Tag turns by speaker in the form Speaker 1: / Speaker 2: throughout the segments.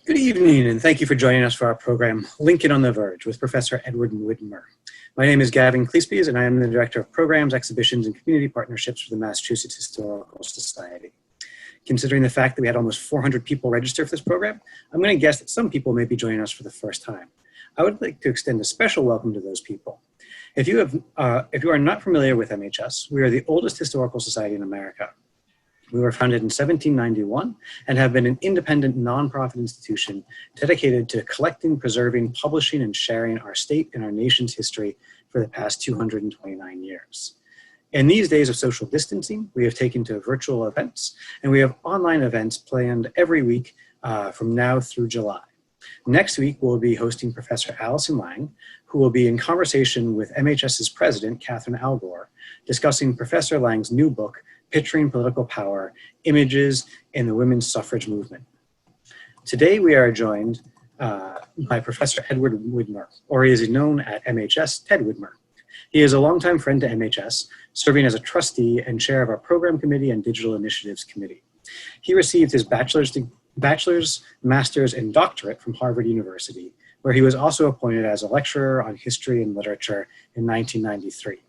Speaker 1: Good evening, and thank you for joining us for our program, Lincoln on the Verge, with Professor Edward Widmer. My name is Gavin Cleespies, and I am the Director of Programs, Exhibitions, and Community Partnerships for the Massachusetts Historical Society. Considering the fact that we had almost 400 people register for this program, I'm going to guess that some people may be joining us for the first time. I would like to extend a special welcome to those people. If you are not familiar with MHS, we are the oldest historical society in America. We were founded in 1791 and have been an independent nonprofit institution dedicated to collecting, preserving, publishing, and sharing our state and our nation's history for the past 229 years. In these days of social distancing, we have taken to virtual events, and we have online events planned every week from now through July. Next week, we'll be hosting Professor Allison Lang, who will be in conversation with MHS's president, Catherine Algor, discussing Professor Lang's new book, Picturing Political Power, Images in the Women's Suffrage Movement. Today we are joined by Professor Edward Widmer, or as he's known at MHS, Ted Widmer. He is a longtime friend to MHS, serving as a trustee and chair of our Program Committee and Digital Initiatives Committee. He received his bachelor's, master's, and doctorate from Harvard University, where he was also appointed as a lecturer on history and literature in 1993.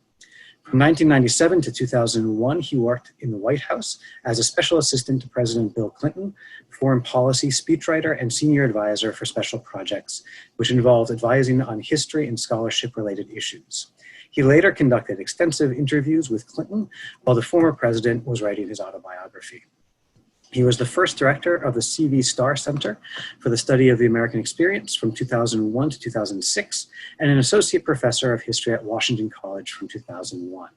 Speaker 1: From 1997 to 2001, he worked in the White House as a special assistant to President Bill Clinton, foreign policy speechwriter, and senior advisor for special projects, which involved advising on history and scholarship-related issues. He later conducted extensive interviews with Clinton while the former president was writing his autobiography. He was the first director of the C.V. Starr Center for the Study of the American Experience from 2001 to 2006, and an associate professor of history at Washington College from 2001.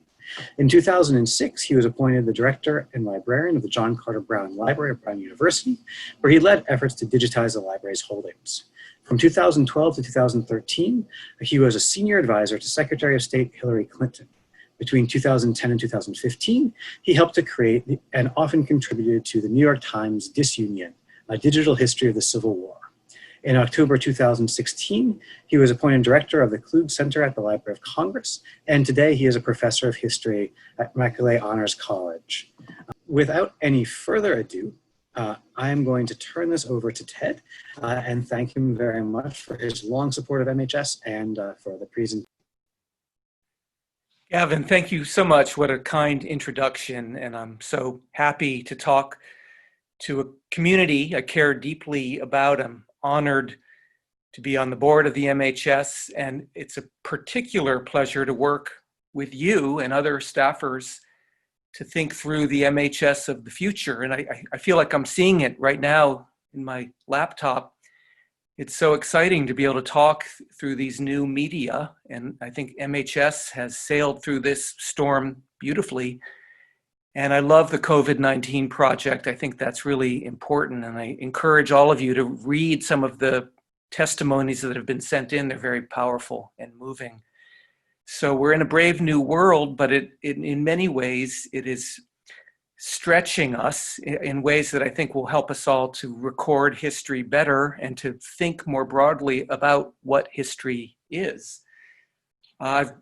Speaker 1: In 2006, he was appointed the director and librarian of the John Carter Brown Library of Brown University, where he led efforts to digitize the library's holdings. From 2012 to 2013, he was a senior advisor to Secretary of State Hillary Clinton. Between 2010 and 2015, he helped to create and often contributed to the New York Times Disunion, a digital history of the Civil War. In October 2016, he was appointed director of the Kluge Center at the Library of Congress, and today he is a professor of history at Macaulay Honors College. Without any further ado, I am going to turn this over to Ted and thank him very much for his long support of MHS and for the presentation.
Speaker 2: Gavin, thank you so much. What a kind introduction, and I'm so happy to talk to a community I care deeply about. I'm honored to be on the board of the MHS, and it's a particular pleasure to work with you and other staffers to think through the MHS of the future. And I feel like I'm seeing it right now in my laptop. It's so exciting to be able to talk through these new media, and I think MHS has sailed through this storm beautifully. And I love the COVID-19 project. I think that's really important, and I encourage all of you to read some of the testimonies that have been sent in. They're very powerful and moving. So we're in a brave new world, but in many ways it is stretching us in ways that I think will help us all to record history better and to think more broadly about what history is. I've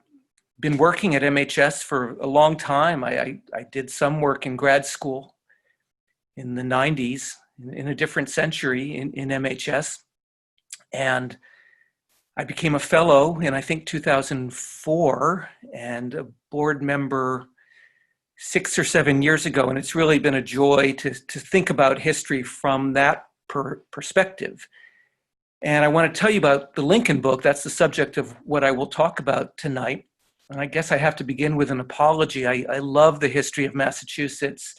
Speaker 2: been working at MHS for a long time. I did some work in grad school in the 90s, in a different century in MHS. And I became a fellow in, I think, 2004, and a board member 6 or 7 years ago, and it's really been a joy to think about history from that perspective. And I want to tell you about the Lincoln book. That's the subject of what I will talk about tonight. And I guess I have to begin with an apology. I love the history of Massachusetts.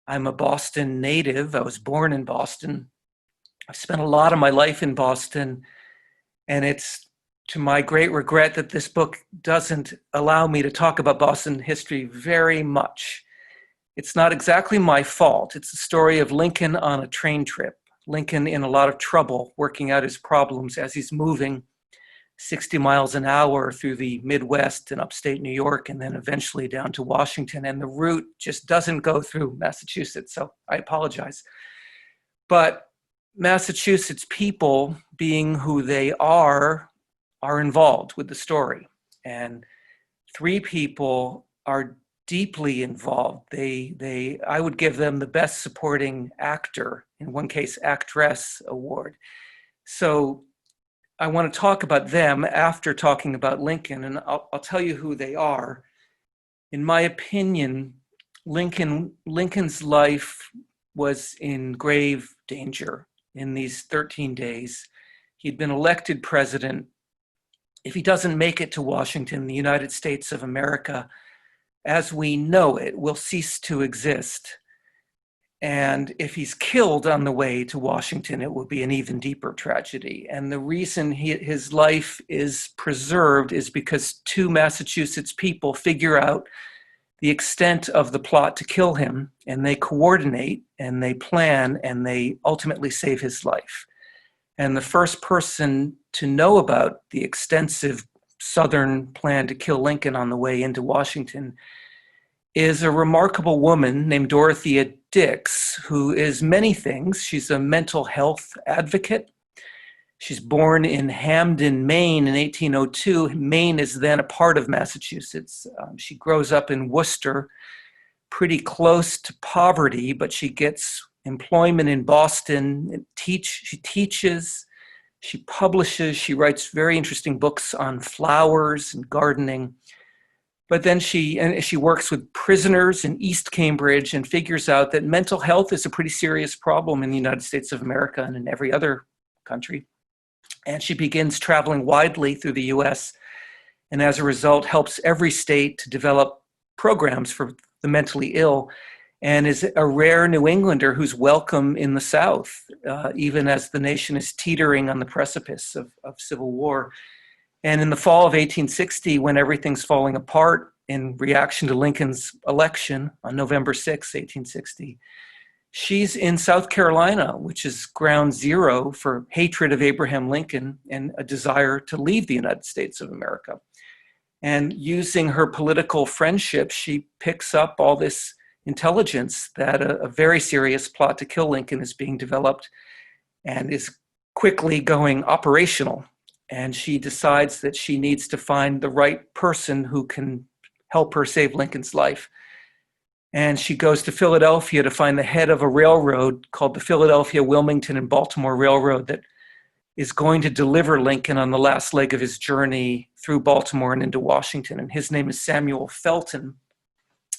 Speaker 2: I'm a Boston native. I was born in Boston. I've spent a lot of my life in Boston, and it's to my great regret that this book doesn't allow me to talk about Boston history very much. It's not exactly my fault. It's the story of Lincoln on a train trip. Lincoln in a lot of trouble, working out his problems as he's moving 60 miles an hour through the Midwest and upstate New York, and then eventually down to Washington. And the route just doesn't go through Massachusetts, so I apologize. But Massachusetts people, being who they are involved with the story. And 3 people are deeply involved. I would give them the Best Supporting Actor, in one case, Actress award. So I want to talk about them after talking about Lincoln, and I'll tell you who they are. In my opinion, Lincoln's life was in grave danger in these 13 days. He'd been elected president. If he doesn't make it to Washington, the United States of America, as we know it, will cease to exist. And if he's killed on the way to Washington, it will be an even deeper tragedy. And the reason his life is preserved is because two Massachusetts people figure out the extent of the plot to kill him, and they coordinate, and they plan, and they ultimately save his life. And the first person to know about the extensive Southern plan to kill Lincoln on the way into Washington is a remarkable woman named Dorothea Dix, who is many things. She's a mental health advocate. She's born in Hamden, Maine in 1802. Maine is then a part of Massachusetts. She grows up in Worcester, pretty close to poverty, but she gets employment in Boston. She teaches, she publishes, she writes very interesting books on flowers and gardening. But then she works with prisoners in East Cambridge and figures out that mental health is a pretty serious problem in the United States of America and in every other country. And she begins traveling widely through the US, and as a result helps every state to develop programs for the mentally ill, and is a rare New Englander who's welcome in the South, even as the nation is teetering on the precipice of civil war. And in the fall of 1860, when everything's falling apart in reaction to Lincoln's election on November 6, 1860, she's in South Carolina, which is ground zero for hatred of Abraham Lincoln and a desire to leave the United States of America. And using her political friendship, she picks up all this intelligence that a very serious plot to kill Lincoln is being developed and is quickly going operational. And she decides that she needs to find the right person who can help her save Lincoln's life. And she goes to Philadelphia to find the head of a railroad called the Philadelphia, Wilmington, and Baltimore Railroad that is going to deliver Lincoln on the last leg of his journey through Baltimore and into Washington. And his name is Samuel Felton.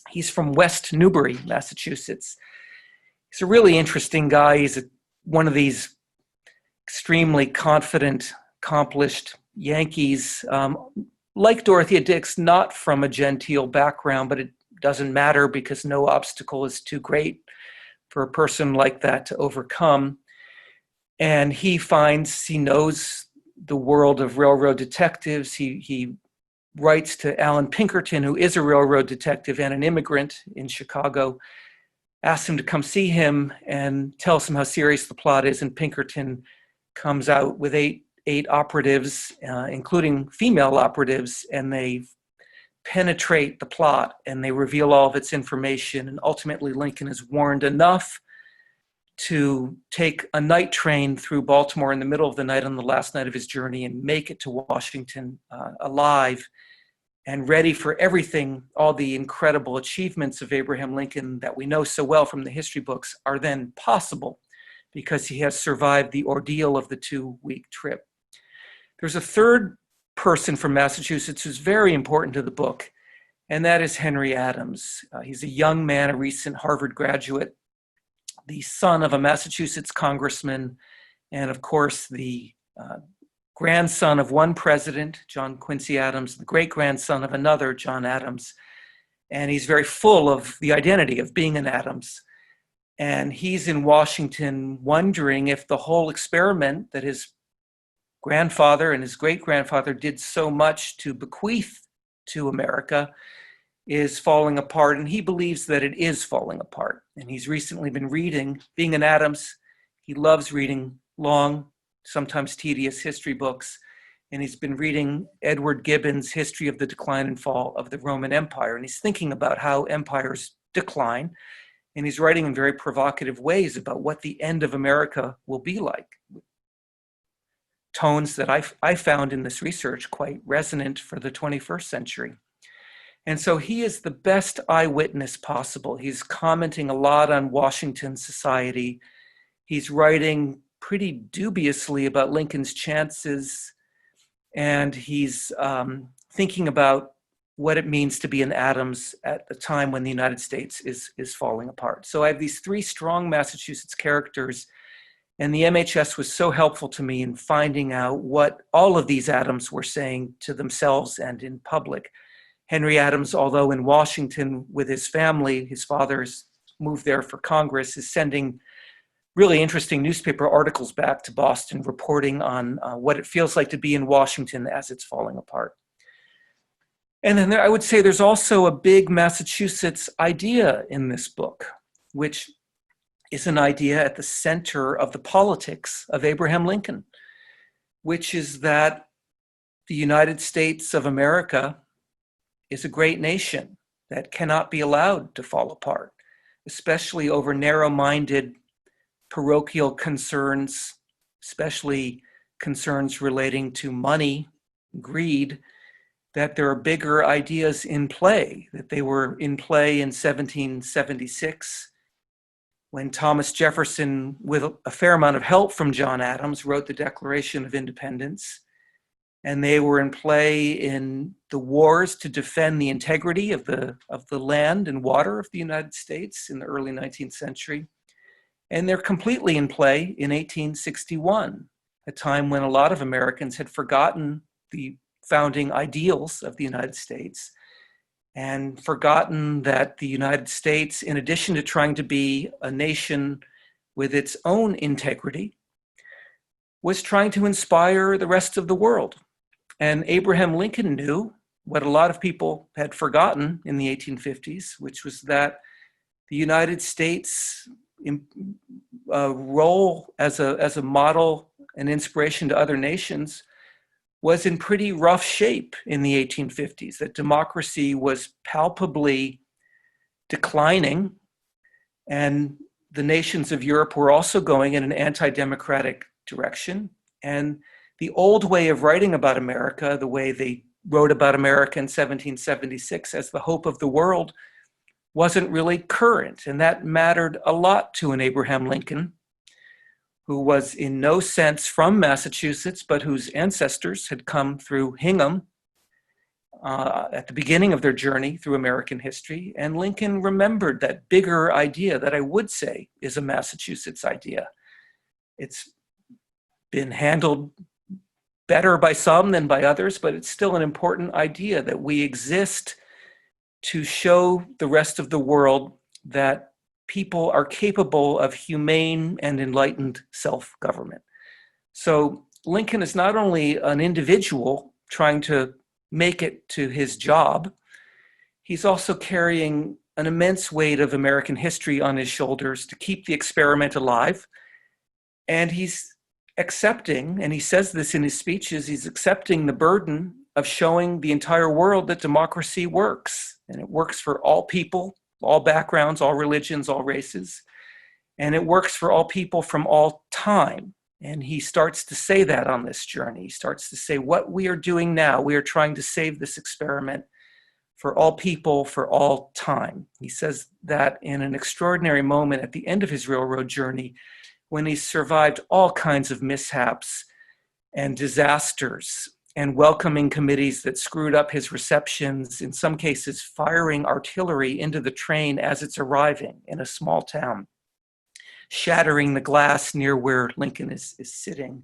Speaker 2: He's from West Newbury, Massachusetts. He's a really interesting guy. He's one of these extremely confident, accomplished Yankees, like Dorothea Dix, not from a genteel background, but it doesn't matter because no obstacle is too great for a person like that to overcome. And he knows the world of railroad detectives. He writes to Alan Pinkerton, who is a railroad detective and an immigrant in Chicago, asks him to come see him and tells him how serious the plot is. And Pinkerton comes out with eight operatives, including female operatives, and they penetrate the plot and they reveal all of its information. And ultimately, Lincoln is warned enough to take a night train through Baltimore in the middle of the night on the last night of his journey and make it to Washington alive and ready for everything. All the incredible achievements of Abraham Lincoln that we know so well from the history books are then possible because he has survived the ordeal of the 2-week trip. There's a third person from Massachusetts who's very important to the book, and that is Henry Adams. He's a young man, a recent Harvard graduate, the son of a Massachusetts congressman, and of course the grandson of one president, John Quincy Adams, the great-grandson of another, John Adams. And he's very full of the identity of being an Adams. And he's in Washington wondering if the whole experiment that his grandfather and his great-grandfather did so much to bequeath to America is falling apart, and he believes that it is falling apart. And he's recently been reading, being an Adams, he loves reading long, sometimes tedious history books, and he's been reading Edward Gibbon's History of the Decline and Fall of the Roman Empire, and he's thinking about how empires decline, and he's writing in very provocative ways about what the end of America will be like. Tones that I found in this research quite resonant for the 21st century. And so he is the best eyewitness possible. He's commenting a lot on Washington society. He's writing pretty dubiously about Lincoln's chances, and he's thinking about what it means to be an Adams at the time when the United States is falling apart. So I have these three strong Massachusetts characters, and the MHS was so helpful to me in finding out what all of these Adams were saying to themselves and in public. Henry Adams, although in Washington with his family, his father's moved there for Congress, is sending really interesting newspaper articles back to Boston reporting on what it feels like to be in Washington as it's falling apart. And then I would say there's also a big Massachusetts idea in this book, which is an idea at the center of the politics of Abraham Lincoln, which is that the United States of America is a great nation that cannot be allowed to fall apart, especially over narrow-minded parochial concerns, especially concerns relating to money, greed, that there are bigger ideas in play, that they were in play in 1776 when Thomas Jefferson, with a fair amount of help from John Adams, wrote the Declaration of Independence. And they were in play in the wars to defend the integrity of the land and water of the United States in the early 19th century. And they're completely in play in 1861, a time when a lot of Americans had forgotten the founding ideals of the United States and forgotten that the United States, in addition to trying to be a nation with its own integrity, was trying to inspire the rest of the world. And Abraham Lincoln knew what a lot of people had forgotten in the 1850s, which was that the United States' role as a model and inspiration to other nations was in pretty rough shape in the 1850s, that democracy was palpably declining, and the nations of Europe were also going in an anti-democratic direction. And the old way of writing about America, the way they wrote about America in 1776 as the hope of the world, wasn't really current. And that mattered a lot to an Abraham Lincoln, who was in no sense from Massachusetts, but whose ancestors had come through Hingham at the beginning of their journey through American history. And Lincoln remembered that bigger idea that I would say is a Massachusetts idea. It's been handled better by some than by others, but it's still an important idea that we exist to show the rest of the world that people are capable of humane and enlightened self-government. So Lincoln is not only an individual trying to make it to his job, he's also carrying an immense weight of American history on his shoulders to keep the experiment alive. And he's accepting, and he says this in his speeches, he's accepting the burden of showing the entire world that democracy works. And it works for all people, all backgrounds, all religions, all races. And it works for all people from all time. And he starts to say that on this journey. He starts to say what we are doing now, we are trying to save this experiment for all people, for all time. He says that in an extraordinary moment at the end of his railroad journey, when he survived all kinds of mishaps and disasters and welcoming committees that screwed up his receptions, in some cases firing artillery into the train as it's arriving in a small town, shattering the glass near where Lincoln is sitting.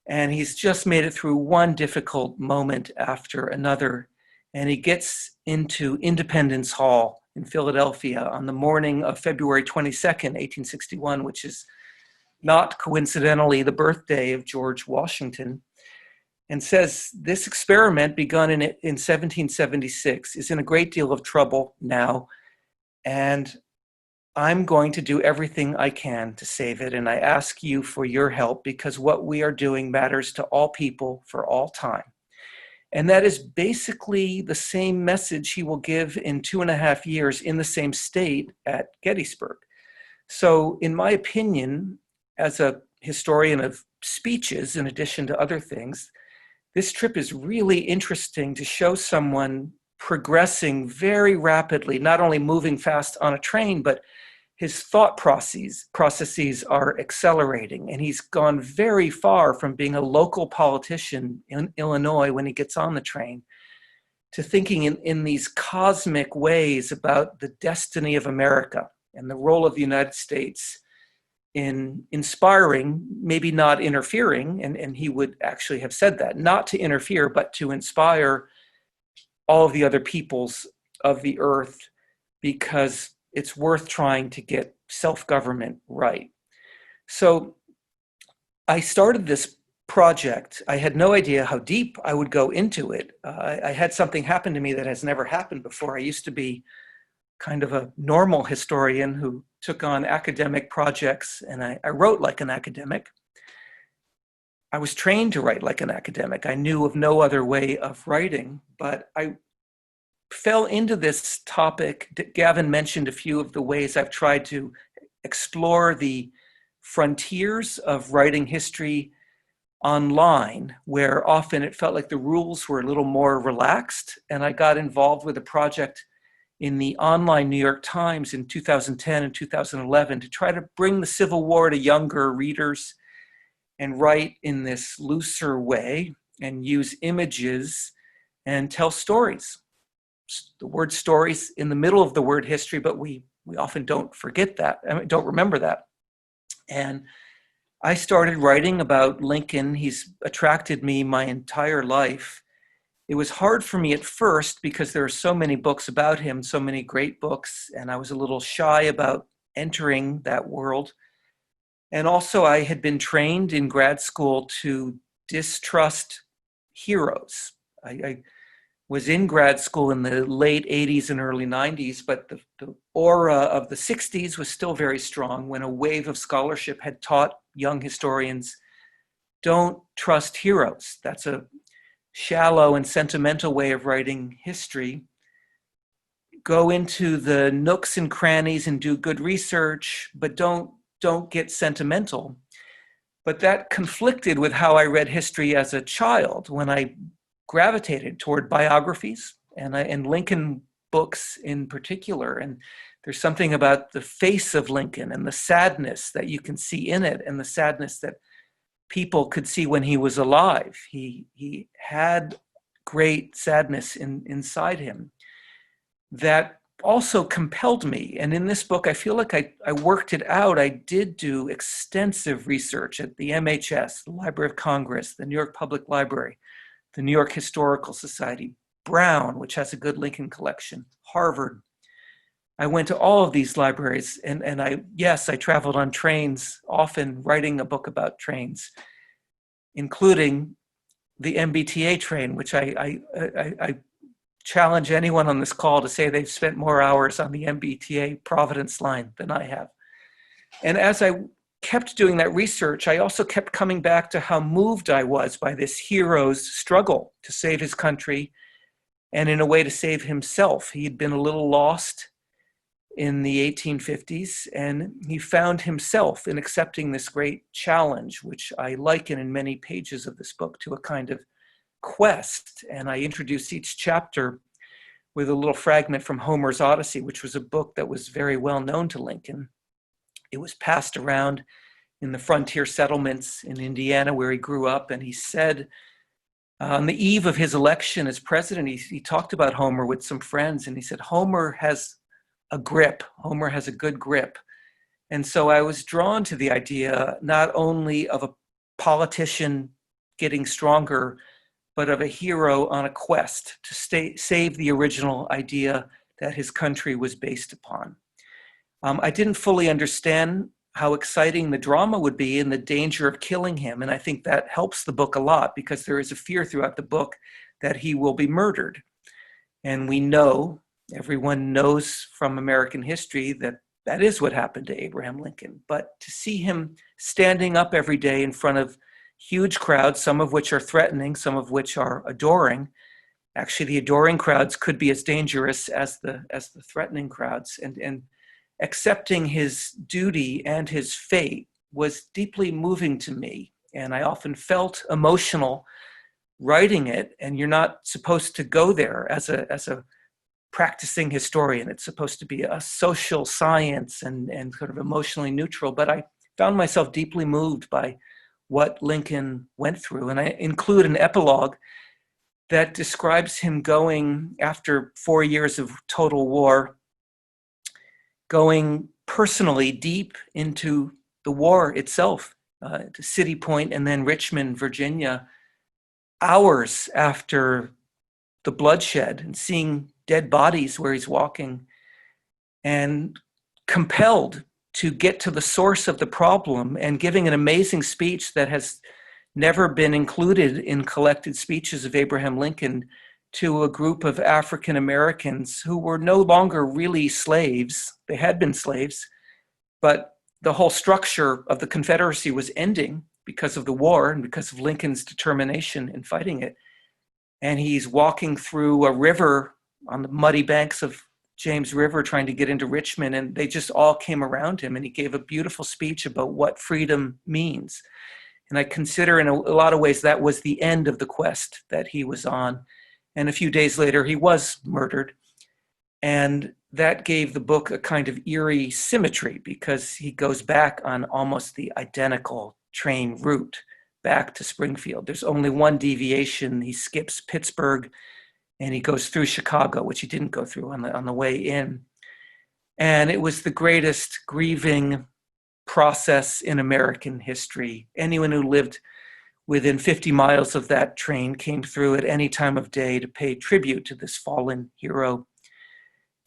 Speaker 2: And he's just made it through one difficult moment after another. And he gets into Independence Hall in Philadelphia on the morning of February 22nd, 1861, which is not coincidentally the birthday of George Washington, and says this experiment begun in 1776 is in a great deal of trouble now, and I'm going to do everything I can to save it, and I ask you for your help because what we are doing matters to all people for all time. And that is basically the same message he will give in 2.5 years in the same state at Gettysburg. So in my opinion, as a historian of speeches, in addition to other things, this trip is really interesting to show someone progressing very rapidly, not only moving fast on a train, but his thought processes are accelerating. And he's gone very far from being a local politician in Illinois when he gets on the train to thinking in these cosmic ways about the destiny of America and the role of the United States in inspiring, maybe not interfering, and he would actually have said that, not to interfere, but to inspire all of the other peoples of the earth, because it's worth trying to get self-government right. So I started this project. I had no idea how deep I would go into it. I had something happen to me that has never happened before. I used to be kind of a normal historian who took on academic projects, and I wrote like an academic. I was trained to write like an academic. I knew of no other way of writing, but I fell into this topic. Gavin mentioned a few of the ways I've tried to explore the frontiers of writing history online, where often it felt like the rules were a little more relaxed. And I got involved with a project in the online New York Times in 2010 and 2011 to try to bring the Civil War to younger readers and write in this looser way and use images and tell stories. The word stories in the middle of the word history, but we often don't forget that, don't remember that. And I started writing about Lincoln. He's attracted me my entire life. It was hard for me at first because there are so many books about him, so many great books, and I was a little shy about entering that world. And also I had been trained in grad school to distrust heroes. I was in grad school in the late 80s and early 90s, but the aura of the 60s was still very strong when a wave of scholarship had taught young historians, don't trust heroes. That's a shallow and sentimental way of writing history. Go into the nooks and crannies and do good research, but don't get sentimental. But that conflicted with how I read history as a child, when I gravitated toward biographies and Lincoln books in particular. And there's something about the face of Lincoln and the sadness that you can see in it, and the sadness that people could see when he was alive. He had great sadness inside him that also compelled me. And in this book, I feel like I worked it out. I did do extensive research at the MHS, the Library of Congress, the New York Public Library, the New York Historical Society, Brown, which has a good Lincoln collection, Harvard. I went to all of these libraries, and I traveled on trains, often writing a book about trains, including the MBTA train, which I challenge anyone on this call to say they've spent more hours on the MBTA Providence line than I have. And as I kept doing that research, I also kept coming back to how moved I was by this hero's struggle to save his country and in a way to save himself. He'd been a little lost in the 1850s, and he found himself in accepting this great challenge, which I liken in many pages of this book to a kind of quest. And I introduce each chapter with a little fragment from Homer's Odyssey, which was a book that was very well known to Lincoln. It was passed around in the frontier settlements in Indiana where he grew up, and he said on the eve of his election as president, he talked about Homer with some friends, and he said, Homer has a grip. Homer has a good grip. And so I was drawn to the idea not only of a politician getting stronger, but of a hero on a quest to save the original idea that his country was based upon. I didn't fully understand how exciting the drama would be and the danger of killing him. And I think that helps the book a lot, because there is a fear throughout the book that he will be murdered. And we know, everyone knows from American history, that that is what happened to Abraham Lincoln. But to see him standing up every day in front of huge crowds, some of which are threatening, some of which are adoring. Actually, the adoring crowds could be as dangerous as the threatening crowds. And accepting his duty and his fate was deeply moving to me. And I often felt emotional writing it, and you're not supposed to go there as a practicing historian. It's supposed to be a social science and sort of emotionally neutral. But I found myself deeply moved by what Lincoln went through. And I include an epilogue that describes him going, after 4 years of total war, going personally deep into the war itself, to City Point and then Richmond, Virginia, hours after the bloodshed, and seeing dead bodies where he's walking, and compelled to get to the source of the problem, and giving an amazing speech that has never been included in collected speeches of Abraham Lincoln to a group of African Americans who were no longer really slaves. They had been slaves, but the whole structure of the Confederacy was ending because of the war and because of Lincoln's determination in fighting it. And he's walking through a river on the muddy banks of James River trying to get into Richmond, and they just all came around him, and he gave a beautiful speech about what freedom means. And I consider in a lot of ways that was the end of the quest that he was on. And a few days later, he was murdered. And that gave the book a kind of eerie symmetry, because he goes back on almost the identical train route back to Springfield. There's only one deviation. He skips Pittsburgh and he goes through Chicago, which he didn't go through on the way in. And it was the greatest grieving process in American history. Anyone who lived within 50 miles of that train came through at any time of day to pay tribute to this fallen hero.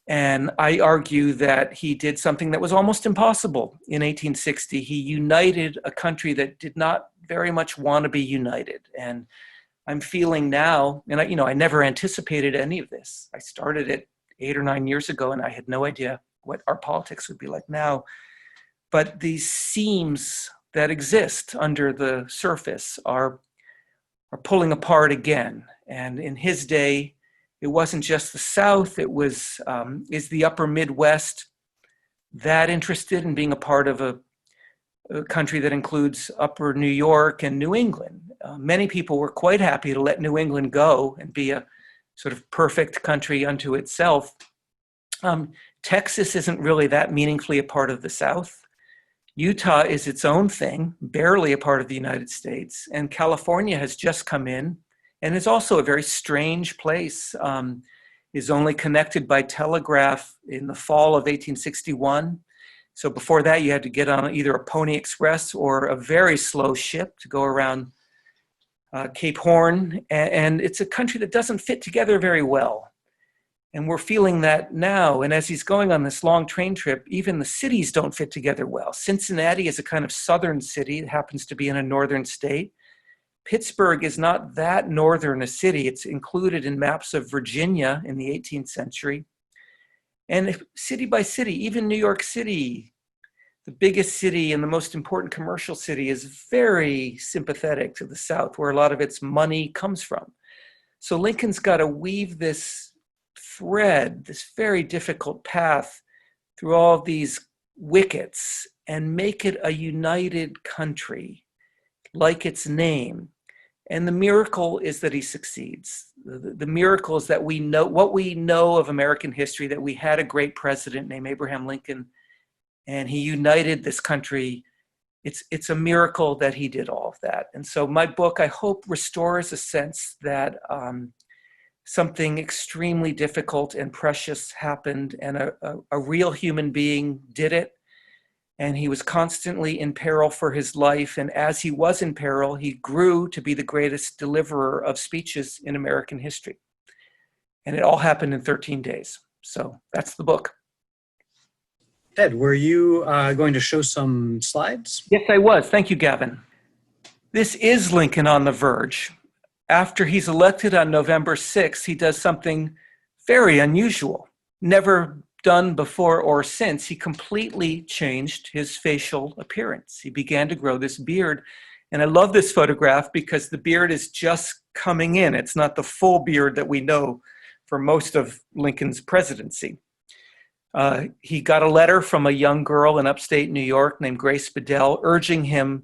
Speaker 2: And I argue that he did something that was almost impossible in 1860. He united a country that did not very much want to be united. And I'm feeling now, and I never anticipated any of this. I started it 8 or 9 years ago, and I had no idea what our politics would be like now. But these seams that exist under the surface are pulling apart again. And in his day, it wasn't just the South, it was, is the upper Midwest that interested in being a part of a country that includes upper New York and New England? Many people were quite happy to let New England go and be a sort of perfect country unto itself. Texas isn't really that meaningfully a part of the South. Utah is its own thing, barely a part of the United States. And California has just come in, and is also a very strange place. Is only connected by telegraph in the fall of 1861. So before that, you had to get on either a Pony Express or a very slow ship to go around Cape Horn. And it's a country that doesn't fit together very well. And we're feeling that now. And as he's going on this long train trip, even the cities don't fit together well. Cincinnati is a kind of southern city. It happens to be in a northern state. Pittsburgh is not that northern a city. It's included in maps of Virginia in the 18th century. And city by city, even New York City, the biggest city and the most important commercial city, is very sympathetic to the South, where a lot of its money comes from. So Lincoln's got to weave this thread, this very difficult path through all of these wickets and make it a united country, like its name. And the miracle is that he succeeds. The miracle is that we know what we know of American history, that we had a great president named Abraham Lincoln, and he united this country. It's a miracle that he did all of that. And so my book, I hope, restores a sense that something extremely difficult and precious happened, and a real human being did it. And he was constantly in peril for his life. And as he was in peril, he grew to be the greatest deliverer of speeches in American history. And it all happened in 13 days. So that's the book.
Speaker 1: Ted, were you going to show some slides?
Speaker 2: Yes, I was. Thank you, Gavin. This is Lincoln on the Verge. After he's elected on November 6th, he does something very unusual. Never done before or since. He completely changed his facial appearance. He began to grow this beard. And I love this photograph because the beard is just coming in. It's not the full beard that we know for most of Lincoln's presidency. He got a letter from a young girl in upstate New York named Grace Bedell urging him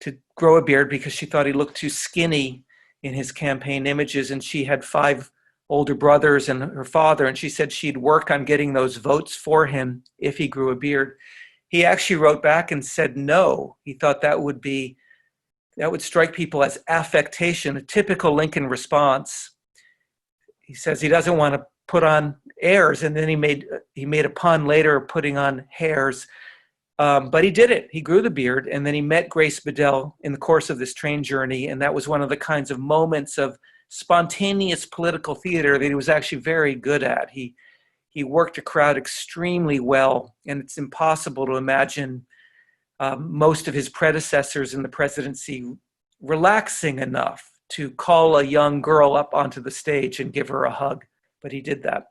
Speaker 2: to grow a beard because she thought he looked too skinny in his campaign images, and she had 5 older brothers and her father, and she said she'd work on getting those votes for him if he grew a beard. He actually wrote back and said no. He thought that would strike people as affectation, a typical Lincoln response. He says he doesn't want to put on airs, and then he made a pun later, putting on hairs. But he did it. He grew the beard, and then he met Grace Bedell in the course of this train journey, and that was one of the kinds of moments of spontaneous political theater that he was actually very good at. He worked a crowd extremely well, and it's impossible to imagine most of his predecessors in the presidency relaxing enough to call a young girl up onto the stage and give her a hug, but he did that.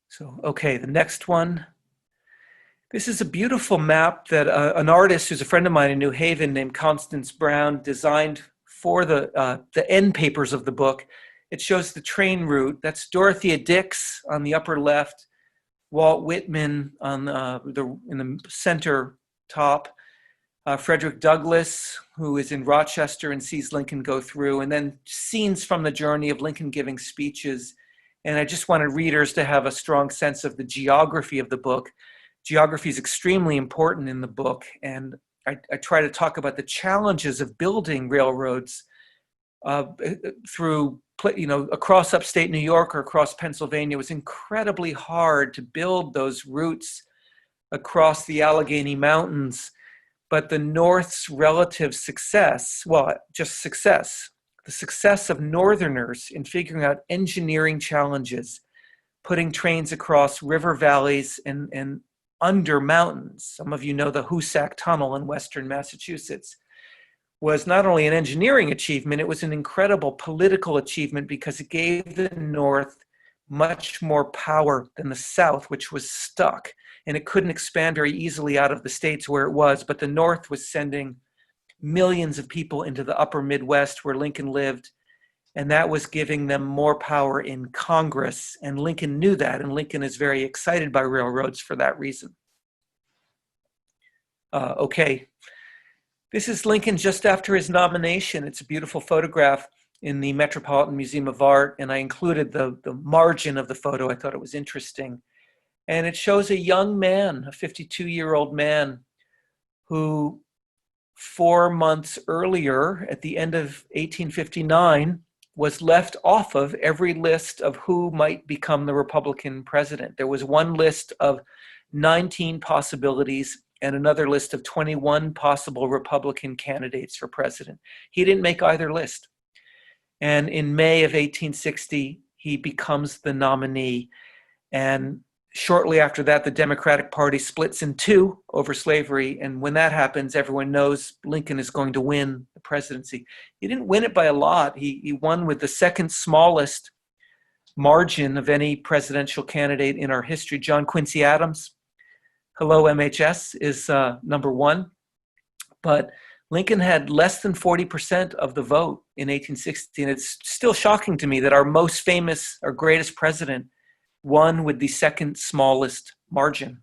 Speaker 2: So, okay, the next one. This is a beautiful map that an artist who's a friend of mine in New Haven named Constance Brown designed for the end papers of the book. It shows the train route. That's Dorothea Dix on the upper left, Walt Whitman on in the center top, Frederick Douglass, who is in Rochester and sees Lincoln go through, and then scenes from the journey of Lincoln giving speeches. And I just wanted readers to have a strong sense of the geography of the book. Geography is extremely important in the book, and I try to talk about the challenges of building railroads through, across upstate New York or across Pennsylvania. It was incredibly hard to build those routes across the Allegheny Mountains, but the North's relative success, the success of Northerners in figuring out engineering challenges, putting trains across river valleys and under mountains. Some of you know the Hoosac Tunnel in Western Massachusetts was not only an engineering achievement, it was an incredible political achievement because it gave the North much more power than the South, which was stuck. And it couldn't expand very easily out of the states where it was, but the North was sending millions of people into the upper Midwest where Lincoln lived, and that was giving them more power in Congress. And Lincoln knew that, and Lincoln is very excited by railroads for that reason. Okay, this is Lincoln just after his nomination. It's a beautiful photograph in the Metropolitan Museum of Art, and I included the margin of the photo. I thought it was interesting. And it shows a young man, a 52-year-old man, who 4 months earlier, at the end of 1859, was left off of every list of who might become the Republican president. There was one list of 19 possibilities and another list of 21 possible Republican candidates for president. He didn't make either list. And in May of 1860, he becomes the nominee. And shortly after that, the Democratic Party splits in two over slavery. And when that happens, everyone knows Lincoln is going to win the presidency. He didn't win it by a lot. He won with the second smallest margin of any presidential candidate in our history. John Quincy Adams, hello MHS, is number one. But Lincoln had less than 40% of the vote in 1860. And it's still shocking to me that our most famous, our greatest president won with the second smallest margin.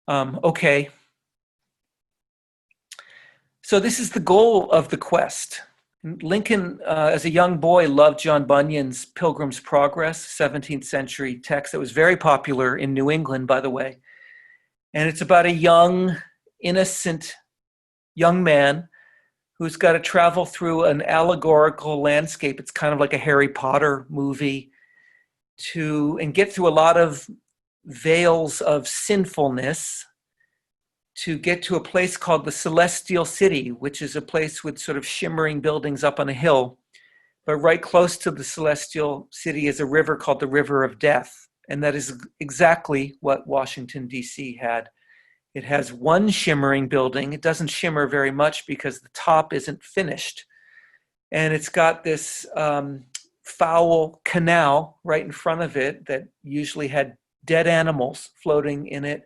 Speaker 2: Okay. So this is the goal of the quest. Lincoln, as a young boy, loved John Bunyan's Pilgrim's Progress, 17th century text that was very popular in New England, by the way. And it's about a young, innocent young man who's got to travel through an allegorical landscape. It's kind of like a Harry Potter movie, and get through a lot of veils of sinfulness to get to a place called the Celestial City, which is a place with sort of shimmering buildings up on a hill. But right close to the Celestial City is a river called the River of Death. And that is exactly what Washington, D.C. had. It has one shimmering building. It doesn't shimmer very much because the top isn't finished. And it's got this foul canal right in front of it that usually had dead animals floating in it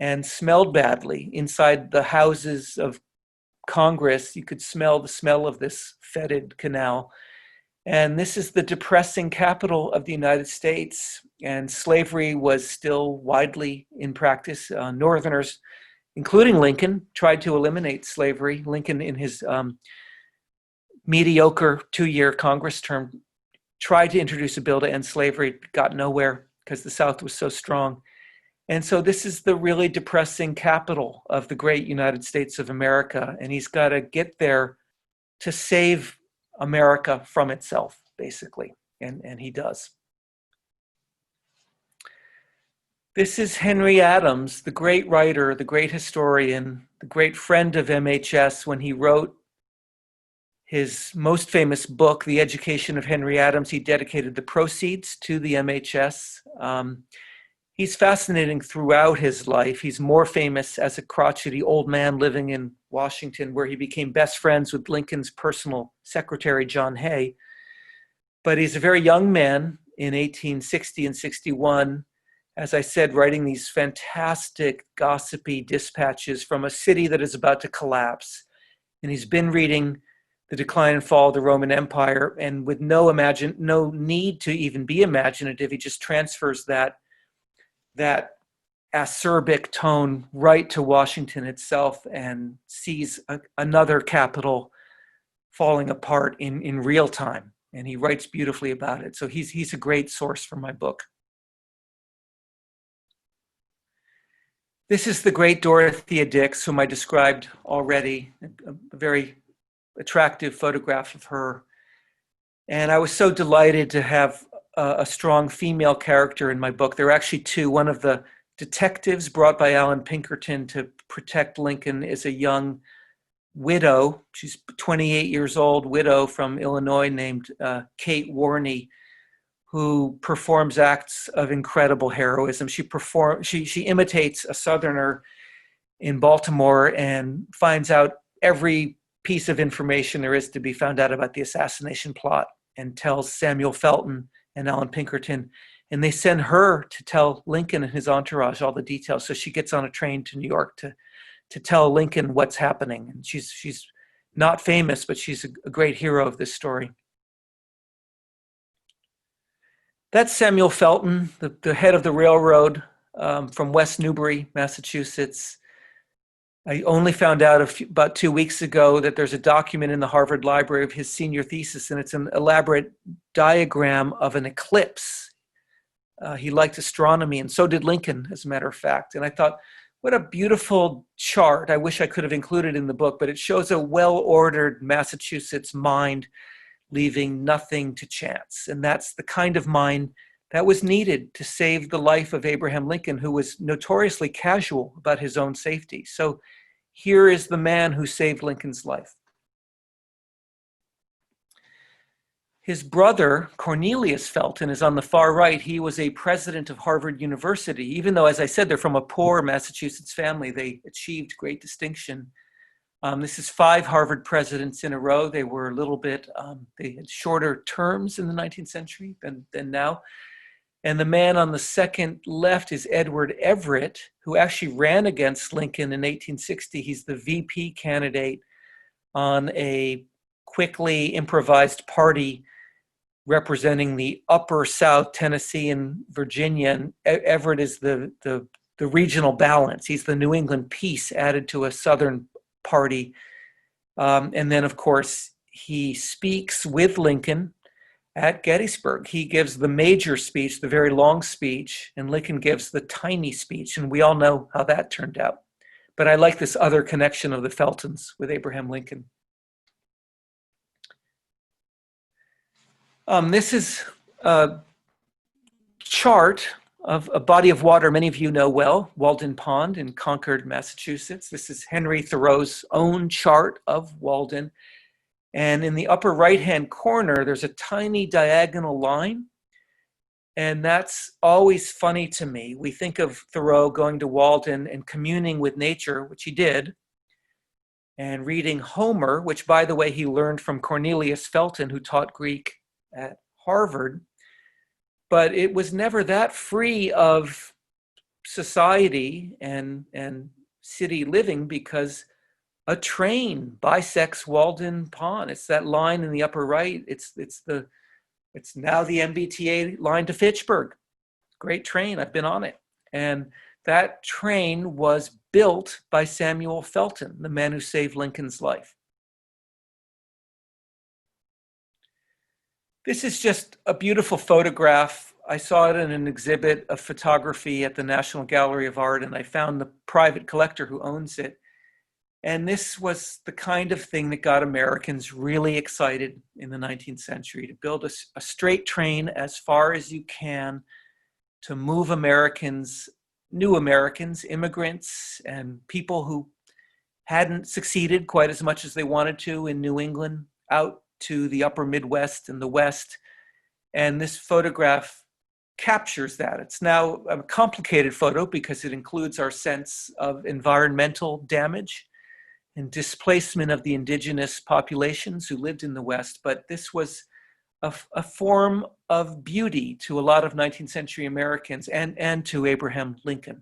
Speaker 2: and smelled badly. Inside the houses of Congress, you could smell the smell of this fetid canal. And this is the depressing capital of the United States. And slavery was still widely in practice. Northerners, including Lincoln, tried to eliminate slavery. Lincoln, in his mediocre 2-year Congress term, tried to introduce a bill to end slavery, got nowhere because the South was so strong. And so this is the really depressing capital of the great United States of America. And he's got to get there to save America from itself, basically. And he does. This is Henry Adams, the great writer, the great historian, the great friend of MHS. When he wrote his most famous book, The Education of Henry Adams, he dedicated the proceeds to the MHS. He's fascinating throughout his life. He's more famous as a crotchety old man living in Washington, where he became best friends with Lincoln's personal secretary, John Hay. But he's a very young man in 1860 and 61, as I said, writing these fantastic gossipy dispatches from a city that is about to collapse. And he's been reading The Decline and Fall of the Roman Empire, and with no need to even be imaginative, he just transfers that acerbic tone right to Washington itself and sees another capital falling apart in real time. And he writes beautifully about it. So he's a great source for my book. This is the great Dorothea Dix, whom I described already, a very attractive photograph of her. And I was so delighted to have a strong female character in my book. There are actually two. One of the detectives brought by Alan Pinkerton to protect Lincoln is a young widow. She's 28 years old, widow from Illinois named Kate Warney, who performs acts of incredible heroism. She imitates a Southerner in Baltimore and finds out every piece of information there is to be found out about the assassination plot, and tells Samuel Felton and Alan Pinkerton, and they send her to tell Lincoln and his entourage all the details. So she gets on a train to New York to tell Lincoln what's happening. And she's not famous, but she's a great hero of this story. That's Samuel Felton, the head of the railroad from West Newbury, Massachusetts. I only found out about 2 weeks ago that there's a document in the Harvard Library of his senior thesis, and it's an elaborate diagram of an eclipse. He liked astronomy, and so did Lincoln, as a matter of fact. And I thought, what a beautiful chart. I wish I could have included in the book, but it shows a well-ordered Massachusetts mind leaving nothing to chance. And that's the kind of mind that was needed to save the life of Abraham Lincoln, who was notoriously casual about his own safety. So here is the man who saved Lincoln's life. His brother, Cornelius Felton, is on the far right. He was a president of Harvard University. Even though, as I said, they're from a poor Massachusetts family, they achieved great distinction. This is 5 Harvard presidents in a row. They were a little bit, they had shorter terms in the 19th century than now. And the man on the second left is Edward Everett, who actually ran against Lincoln in 1860. He's the VP candidate on a quickly improvised party representing the upper South, Tennessee and Virginia. And Everett is the regional balance. He's the New England Peace added to a Southern party. And then, of course, he speaks with Lincoln at Gettysburg. He gives the major speech, the very long speech, and Lincoln gives the tiny speech. And we all know how that turned out. But I like this other connection of the Feltons with Abraham Lincoln. This is a chart of a body of water many of you know well, Walden Pond in Concord, Massachusetts. This is Henry Thoreau's own chart of Walden. And in the upper right-hand corner, there's a tiny diagonal line. And that's always funny to me. We think of Thoreau going to Walden and communing with nature, which he did, and reading Homer, which, by the way, he learned from Cornelius Felton, who taught Greek at Harvard. But it was never that free of society and city living, because a train bisects Walden Pond. It's that line in the upper right. It's now the MBTA line to Fitchburg. Great train. I've been on it. And that train was built by Samuel Felton, the man who saved Lincoln's life. This is just a beautiful photograph. I saw it in an exhibit of photography at the National Gallery of Art, and I found the private collector who owns it. And this was the kind of thing that got Americans really excited in the 19th century, to build a straight train as far as you can to move Americans, new Americans, immigrants, and people who hadn't succeeded quite as much as they wanted to in New England, out to the upper Midwest and the West. And this photograph captures that. It's now a complicated photo because it includes our sense of environmental damage and displacement of the indigenous populations who lived in the West. But this was a form of beauty to a lot of 19th century Americans and to Abraham Lincoln.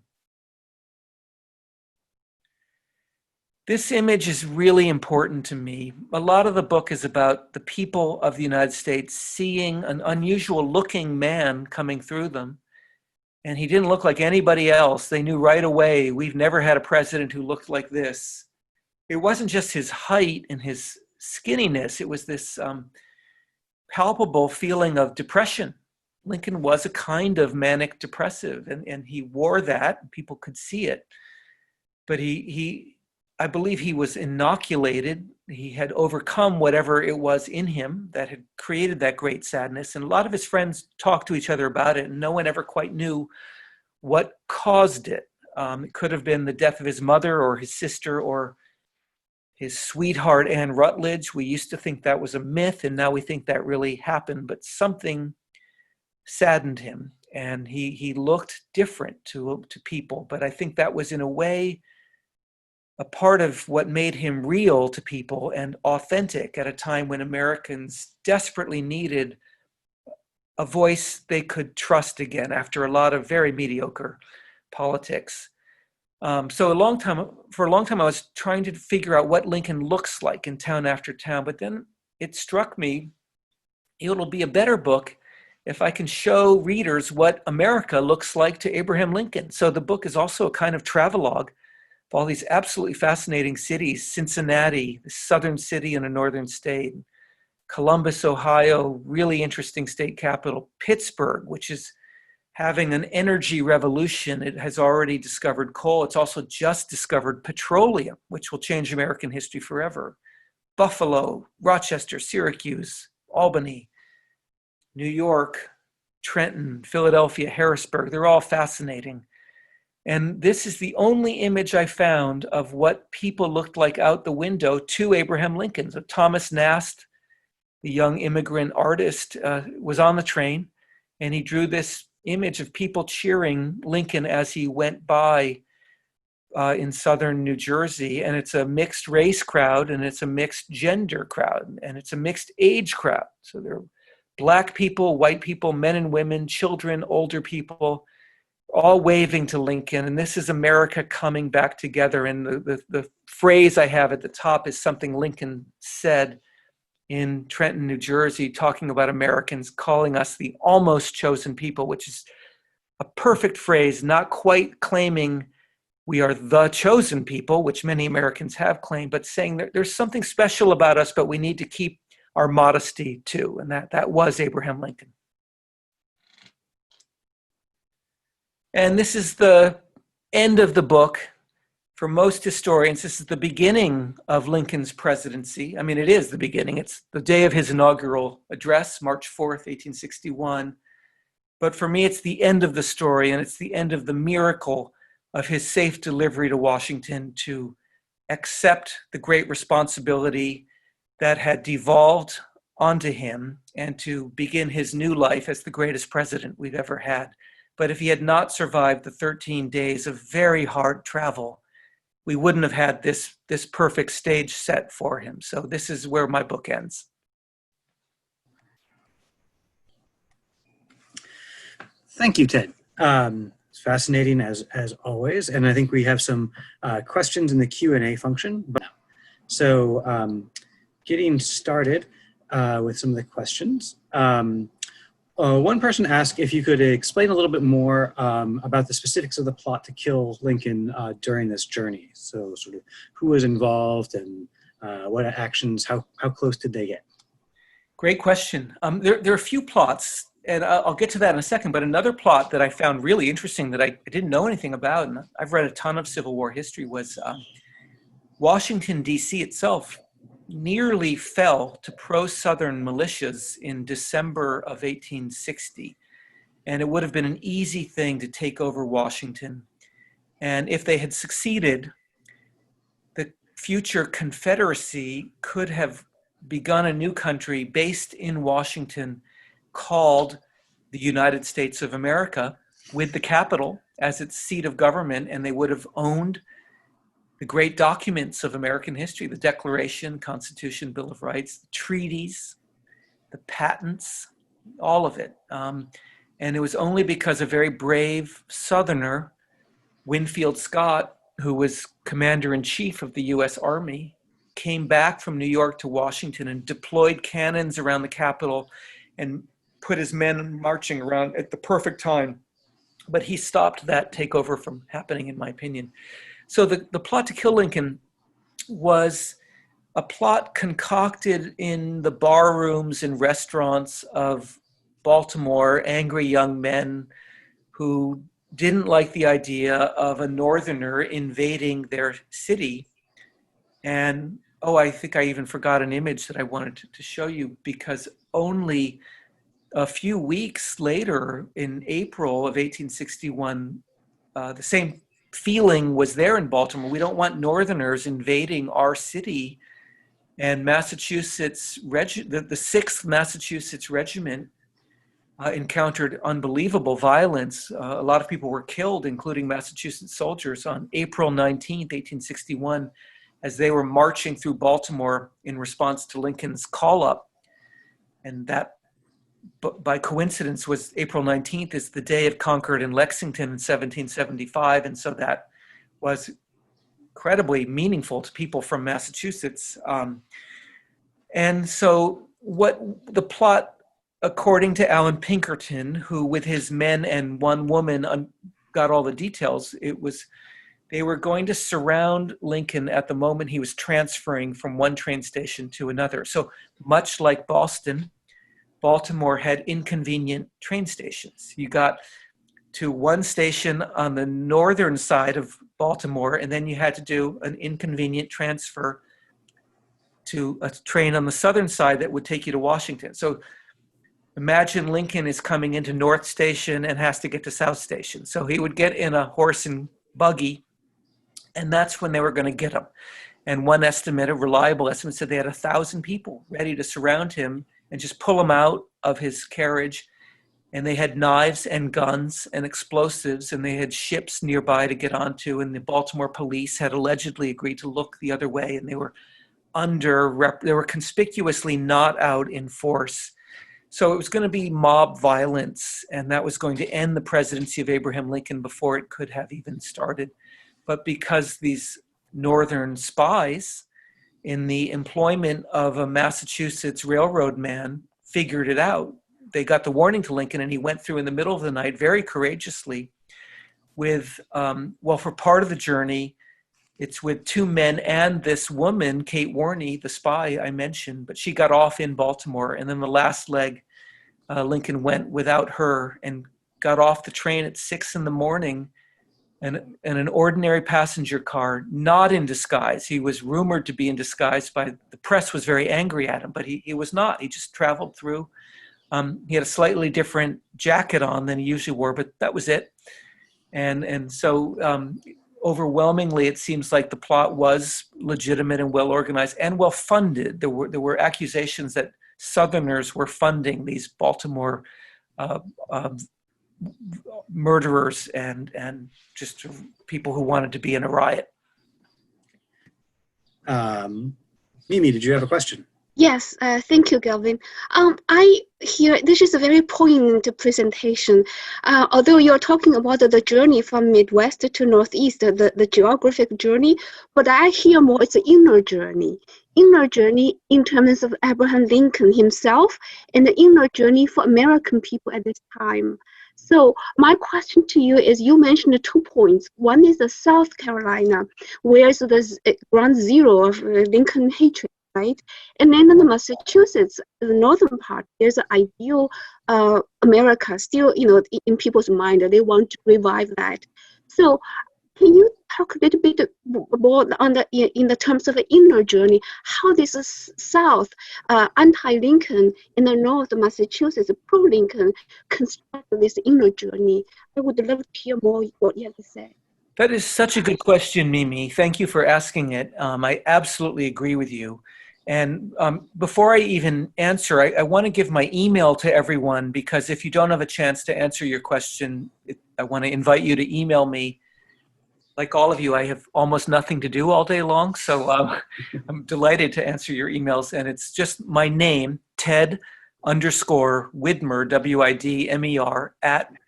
Speaker 2: This image is really important to me. A lot of the book is about the people of the United States seeing an unusual looking man coming through them. And he didn't look like anybody else. They knew right away, we've never had a president who looked like this. It wasn't just his height and his skinniness. It was this palpable feeling of depression. Lincoln was a kind of manic depressive, and he wore that. People could see it. But I believe he was inoculated. He had overcome whatever it was in him that had created that great sadness. And a lot of his friends talked to each other about it, and no one ever quite knew what caused it. It could have been the death of his mother or his sister or his sweetheart, Anne Rutledge. We used to think that was a myth, and now we think that really happened. But something saddened him, and he looked different to people. But I think that was, in a way, a part of what made him real to people and authentic at a time when Americans desperately needed a voice they could trust again after a lot of very mediocre politics. So for a long time, I was trying to figure out what Lincoln looks like in town after town. But then it struck me, it'll be a better book if I can show readers what America looks like to Abraham Lincoln. So the book is also a kind of travelogue of all these absolutely fascinating cities: Cincinnati, the southern city in a northern state; Columbus, Ohio, really interesting state capital; Pittsburgh, which is having an energy revolution. It has already discovered coal. It's also just discovered petroleum, which will change American history forever; Buffalo, Rochester, Syracuse, Albany, New York, Trenton, Philadelphia, Harrisburg. They're all fascinating. And this is the only image I found of what people looked like out the window to Abraham Lincoln. So Thomas Nast, the young immigrant artist, was on the train, and he drew this image of people cheering Lincoln as he went by in southern New Jersey. And it's a mixed race crowd, and it's a mixed gender crowd, and it's a mixed age crowd. So there are Black people, white people, men and women, children, older people, all waving to Lincoln. And this is America coming back together. And the phrase I have at the top is something Lincoln said in Trenton, New Jersey, talking about Americans, calling us the almost chosen people, which is a perfect phrase, not quite claiming we are the chosen people, which many Americans have claimed, but saying that there's something special about us, but we need to keep our modesty too. And that was Abraham Lincoln. And this is the end of the book. For most historians, this is the beginning of Lincoln's presidency. I mean, it is the beginning. It's the day of his inaugural address, March 4th, 1861. But for me, it's the end of the story, and it's the end of the miracle of his safe delivery to Washington to accept the great responsibility that had devolved onto him and to begin his new life as the greatest president we've ever had. But if he had not survived the 13 days of very hard travel, we wouldn't have had this perfect stage set for him. So this is where my book ends.
Speaker 1: Thank you, Ted. It's fascinating as always, and I think we have some questions in the Q&A function. So getting started with some of the questions. One person asked if you could explain a little bit more about the specifics of the plot to kill Lincoln during this journey. So sort of who was involved and what actions, how close did they get?
Speaker 2: Great question. There are a few plots, and I'll get to that in a second, but another plot that I found really interesting that I didn't know anything about, and I've read a ton of Civil War history, was Washington, D.C. itself nearly fell to pro-Southern militias in December of 1860. And it would have been an easy thing to take over Washington. And if they had succeeded, the future Confederacy could have begun a new country based in Washington called the United States of America, with the capital as its seat of government, and they would have owned the great documents of American history, the Declaration, Constitution, Bill of Rights, the treaties, the patents, all of it. And it was only because a very brave Southerner, Winfield Scott, who was commander-in-chief of the U.S. Army, came back from New York to Washington and deployed cannons around the Capitol and put his men marching around at the perfect time. But he stopped that takeover from happening, in my opinion. So the plot to kill Lincoln was a plot concocted in the bar rooms and restaurants of Baltimore, angry young men who didn't like the idea of a Northerner invading their city. And, I think I even forgot an image that I wanted to show you, because only a few weeks later, in April of 1861, the same feeling was there in Baltimore. We don't want Northerners invading our city. And Massachusetts, the 6th Massachusetts Regiment encountered unbelievable violence. A lot of people were killed, including Massachusetts soldiers, on April 19th, 1861, as they were marching through Baltimore in response to Lincoln's call-up. And that, by coincidence, was April 19th is the day of Concord and Lexington in 1775. And so that was incredibly meaningful to people from Massachusetts. And so what the plot, according to Alan Pinkerton, who with his men and one woman got all the details, they were going to surround Lincoln at the moment he was transferring from one train station to another. So much like Boston, Baltimore had inconvenient train stations. You got to one station on the northern side of Baltimore, and then you had to do an inconvenient transfer to a train on the southern side that would take you to Washington. So imagine Lincoln is coming into North Station and has to get to South Station. So he would get in a horse and buggy, and that's when they were going to get him. And one estimate, a reliable estimate, said they had 1,000 people ready to surround him and just pull him out of his carriage. And they had knives and guns and explosives, and they had ships nearby to get onto. And the Baltimore police had allegedly agreed to look the other way, and they were they were conspicuously not out in force. So it was going to be mob violence, and that was going to end the presidency of Abraham Lincoln before it could have even started. But because these Northern spies, in the employment of a Massachusetts railroad man, figured it out, they got the warning to Lincoln, and he went through in the middle of the night very courageously with, for part of the journey, it's with 2 men and this woman, Kate Warney, the spy I mentioned, but she got off in Baltimore. And then the last leg, Lincoln went without her and got off the train at 6 a.m. in an ordinary passenger car, not in disguise. He was rumored to be in disguise the press was very angry at him, but he was not. He just traveled through. He had a slightly different jacket on than he usually wore, but that was it. And so overwhelmingly, it seems like the plot was legitimate and well organized and well funded. There were accusations that Southerners were funding these Baltimore murderers and just people who wanted to be in a riot.
Speaker 1: Mimi, did you have a question?
Speaker 3: Yes, thank you, Galvin. I hear this is a very poignant presentation. Although you're talking about the journey from Midwest to Northeast, the geographic journey, but I hear more it's an inner journey in terms of Abraham Lincoln himself and the inner journey for American people at this time. So my question to you is, you mentioned 2 points. One is the South Carolina, where the ground zero of Lincoln hatred. right? And then in the Massachusetts, the northern part, there's an ideal America still, in people's mind. They want to revive that. So can you talk a little bit more on in the terms of the inner journey, how this is South, anti-Lincoln, in the North, Massachusetts, pro-Lincoln, construct this inner journey? I would love to hear more what you have to say.
Speaker 2: That is such a good question, Mimi. Thank you for asking it. I absolutely agree with you. And before I even answer, I want to give my email to everyone, because if you don't have a chance to answer your question, I want to invite you to email me. Like all of you, I have almost nothing to do all day long, so I'm delighted to answer your emails. And it's just my name, Ted_Widmer, WIDMER,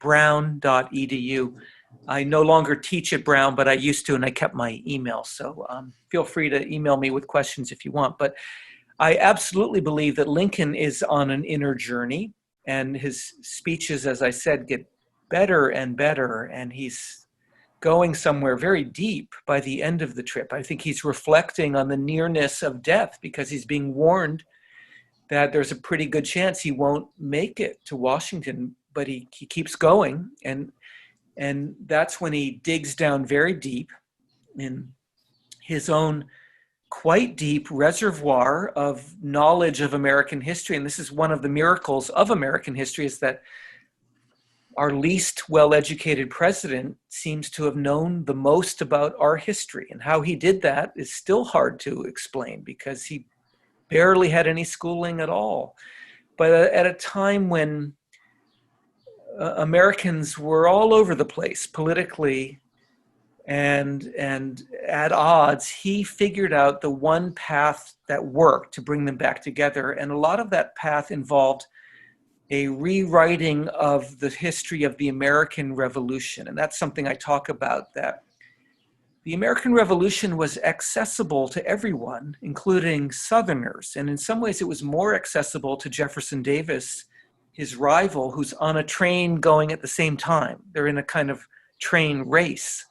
Speaker 2: @brown.edu. I no longer teach at Brown, but I used to, and I kept my email. So feel free to email me with questions if you want. But I absolutely believe that Lincoln is on an inner journey, and his speeches, as I said, get better and better, and he's going somewhere very deep by the end of the trip. I think he's reflecting on the nearness of death, because he's being warned that there's a pretty good chance he won't make it to Washington, but he keeps going. And that's when he digs down very deep in his own quite deep reservoir of knowledge of American history. And this is one of the miracles of American history, is that our least well-educated president seems to have known the most about our history. And how he did that is still hard to explain, because he barely had any schooling at all. But at a time when Americans were all over the place politically and at odds, he figured out the one path that worked to bring them back together. And a lot of that path involved a rewriting of the history of the American Revolution. And that's something I talk about, that the American Revolution was accessible to everyone, including Southerners. And in some ways, it was more accessible to Jefferson Davis, his rival, who's on a train going at the same time. They're in a kind of train race.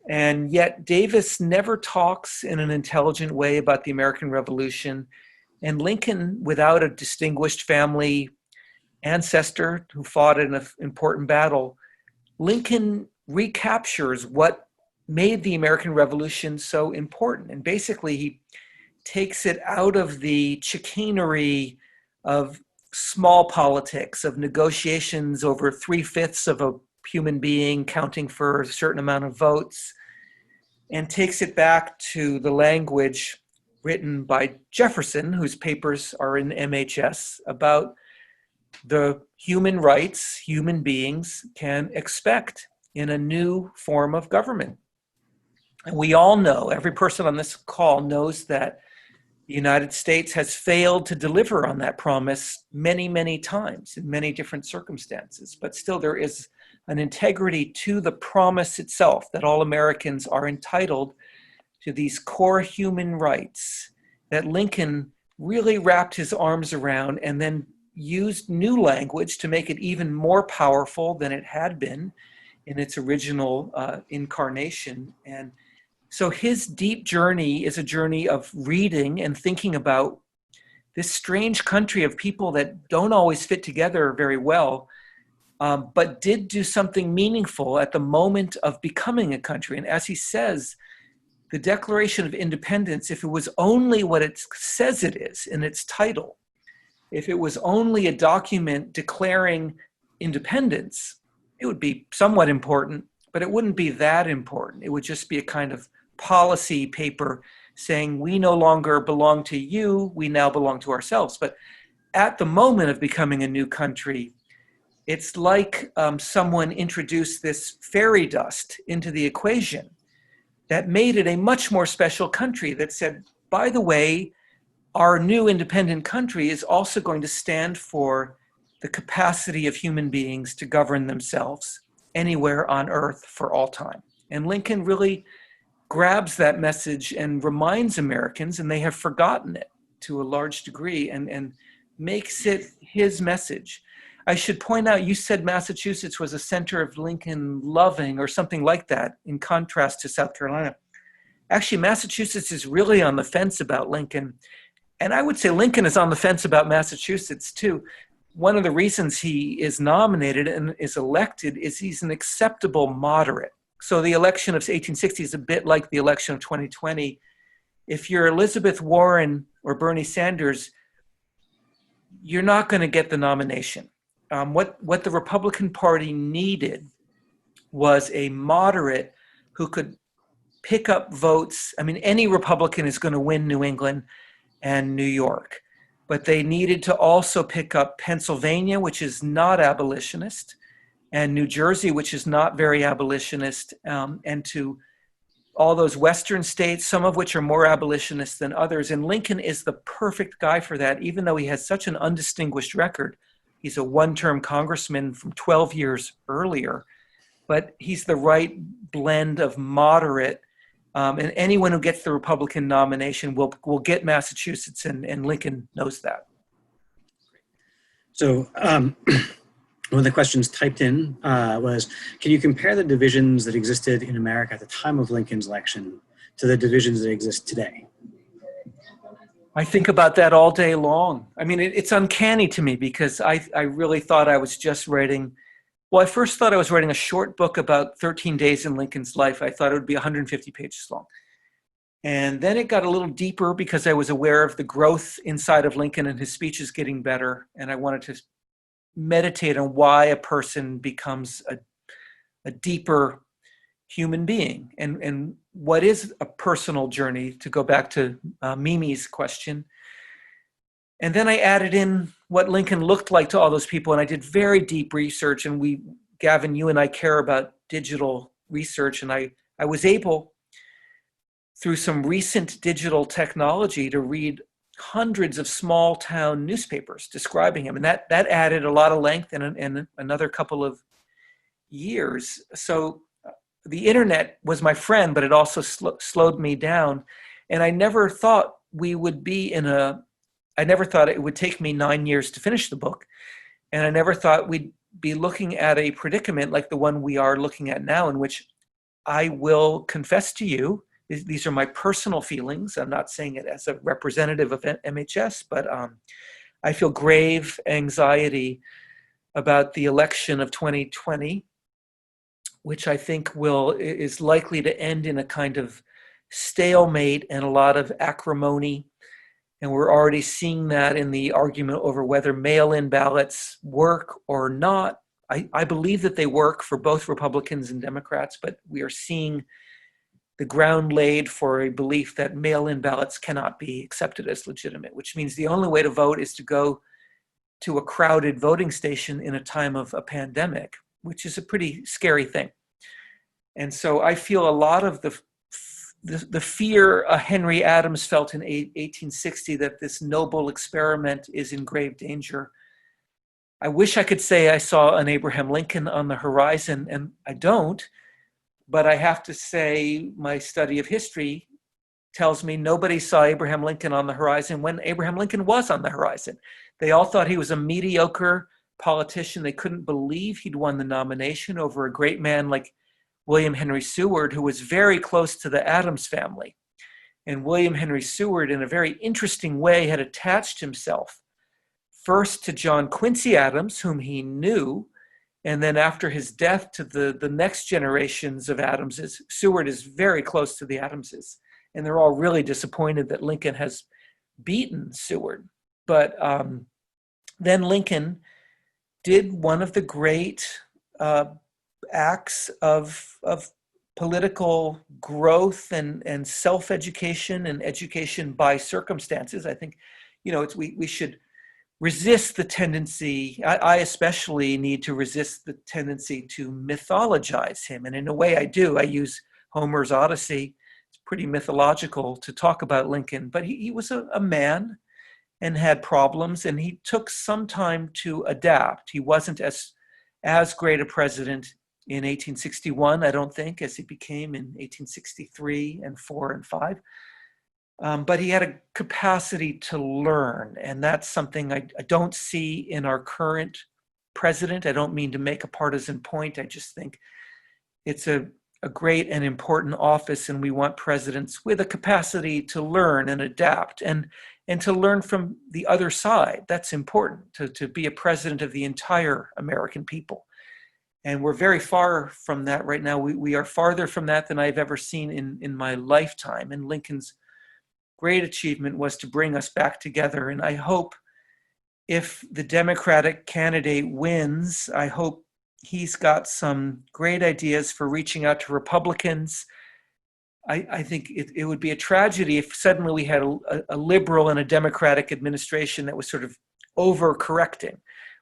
Speaker 2: And yet Davis never talks in an intelligent way about the American Revolution. And Lincoln, without a distinguished family ancestor who fought in an important battle, Lincoln recaptures what made the American Revolution so important. And basically, he takes it out of the chicanery of small politics, of negotiations over 3/5 of a human being counting for a certain amount of votes, and takes it back to the language written by Jefferson, whose papers are in MHS, about the human rights human beings can expect in a new form of government. And we all know, every person on this call knows, that the United States has failed to deliver on that promise many, many times in many different circumstances. But still, there is an integrity to the promise itself, that all Americans are entitled to these core human rights, that Lincoln really wrapped his arms around and then used new language to make it even more powerful than it had been in its original incarnation. And so his deep journey is a journey of reading and thinking about this strange country of people that don't always fit together very well, but did do something meaningful at the moment of becoming a country. And as he says, the Declaration of Independence, if it was only what it says it is in its title, if it was only a document declaring independence, it would be somewhat important, but it wouldn't be that important. It would just be a kind of policy paper saying, we no longer belong to you, we now belong to ourselves. But at the moment of becoming a new country, it's like someone introduced this fairy dust into the equation that made it a much more special country, that said, by the way, our new independent country is also going to stand for the capacity of human beings to govern themselves anywhere on earth for all time. And Lincoln really grabs that message and reminds Americans, and they have forgotten it to a large degree, and makes it his message. I should point out, you said Massachusetts was a center of Lincoln loving or something like that, in contrast to South Carolina. Actually, Massachusetts is really on the fence about Lincoln. And I would say Lincoln is on the fence about Massachusetts too. One of the reasons he is nominated and is elected is he's an acceptable moderate. So the election of 1860 is a bit like the election of 2020. If you're Elizabeth Warren or Bernie Sanders, you're not going to get the nomination. What the Republican Party needed was a moderate who could pick up votes. I mean, any Republican is going to win New England and New York, but they needed to also pick up Pennsylvania, which is not abolitionist, and New Jersey, which is not very abolitionist, and to all those Western states, some of which are more abolitionist than others. And Lincoln is the perfect guy for that, even though he has such an undistinguished record. He's a one-term congressman from 12 years earlier, but he's the right blend of moderate. And anyone who gets the Republican nomination will get Massachusetts, and Lincoln knows that.
Speaker 1: So one of the questions typed in was, can you compare the divisions that existed in America at the time of Lincoln's election to the divisions that exist today?
Speaker 2: I think about that all day long. I mean, it's uncanny to me because I really thought I was just writing. Well, I first thought I was writing a short book about 13 days in Lincoln's life. I thought it would be 150 pages long. And then it got a little deeper because I was aware of the growth inside of Lincoln and his speeches getting better. And I wanted to meditate on why a person becomes a deeper human being and what is a personal journey, to go back to Mimi's question. And then I added in what Lincoln looked like to all those people. And I did very deep research. And Gavin, you and I care about digital research. And I was able, through some recent digital technology, to read hundreds of small town newspapers describing him. And that added a lot of length and another couple of years. So the internet was my friend, but it also slowed me down. And I never thought I never thought it would take me 9 years to finish the book. And I never thought we'd be looking at a predicament like the one we are looking at now, in which I will confess to you, these are my personal feelings. I'm not saying it as a representative of MHS, but I feel grave anxiety about the election of 2020, which I think is likely to end in a kind of stalemate and a lot of acrimony. And we're already seeing that in the argument over whether mail-in ballots work or not. I believe that they work for both Republicans and Democrats, but we are seeing the ground laid for a belief that mail-in ballots cannot be accepted as legitimate, which means the only way to vote is to go to a crowded voting station in a time of a pandemic, which is a pretty scary thing. And so I feel a lot of the fear Henry Adams felt in 1860 that this noble experiment is in grave danger. I wish I could say I saw an Abraham Lincoln on the horizon, and I don't, but I have to say my study of history tells me nobody saw Abraham Lincoln on the horizon when Abraham Lincoln was on the horizon. They all thought he was a mediocre politician. They couldn't believe he'd won the nomination over a great man like William Henry Seward, who was very close to the Adams family. And William Henry Seward, in a very interesting way, had attached himself first to John Quincy Adams, whom he knew, and then after his death to the next generations of Adamses. Seward is very close to the Adamses, and they're all really disappointed that Lincoln has beaten Seward. But then Lincoln did one of the great acts of political growth and self-education and education by circumstances. I think, we should resist the tendency, I especially need to resist the tendency to mythologize him. And in a way I do. I use Homer's Odyssey. It's pretty mythological to talk about Lincoln, but he was a man and had problems, and he took some time to adapt. He wasn't as great a president in 1861, I don't think, as he became in 1863 and 4 and 5. But he had a capacity to learn, and that's something I don't see in our current president. I don't mean to make a partisan point. I just think it's a a great and important office, and we want presidents with a capacity to learn and adapt and to learn from the other side. That's important, to be a president of the entire American people. And we're very far from that right now. We are farther from that than I've ever seen in my lifetime. And Lincoln's great achievement was to bring us back together. And I hope if the Democratic candidate wins, I hope he's got some great ideas for reaching out to Republicans. I think it would be a tragedy if suddenly we had a liberal and a Democratic administration that was sort of overcorrecting.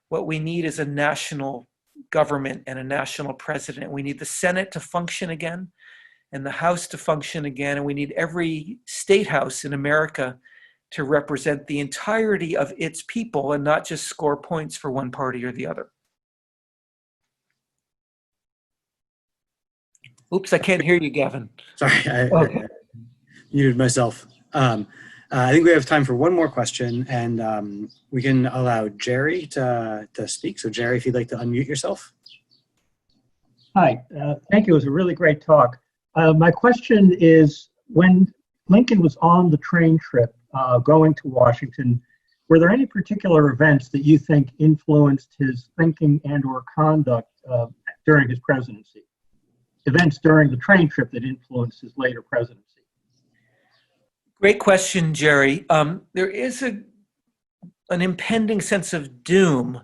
Speaker 2: What we need is a national government and a national president. We need the Senate to function again and the House to function again. And we need every state house in America to represent the entirety of its people and not just score points for one party or the other. Oops, I can't hear you, Gavin.
Speaker 1: Sorry, I muted myself. I think we have time for one more question, and we can allow Jerry to speak. So Jerry, if you'd like to unmute yourself.
Speaker 4: Hi, thank you. It was a really great talk. My question is, when Lincoln was on the train trip going to Washington, were there any particular events that you think influenced his thinking and or conduct during his presidency? Events during the train trip that influenced his later presidency?
Speaker 2: Great question, Jerry. There is an impending sense of doom,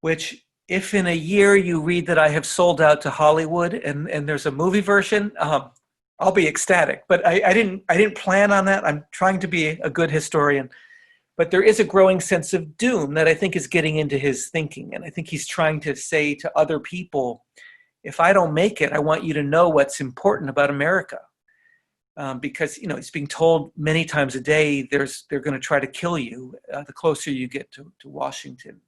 Speaker 2: which if in a year you read that I have sold out to Hollywood and there's a movie version, I'll be ecstatic. But I didn't plan on that. I'm trying to be a good historian. But there is a growing sense of doom that I think is getting into his thinking. And I think he's trying to say to other people, if I don't make it, I want you to know what's important about America. Because, you know, it's being told many times a day, they're going to try to kill you the closer you get to Washington.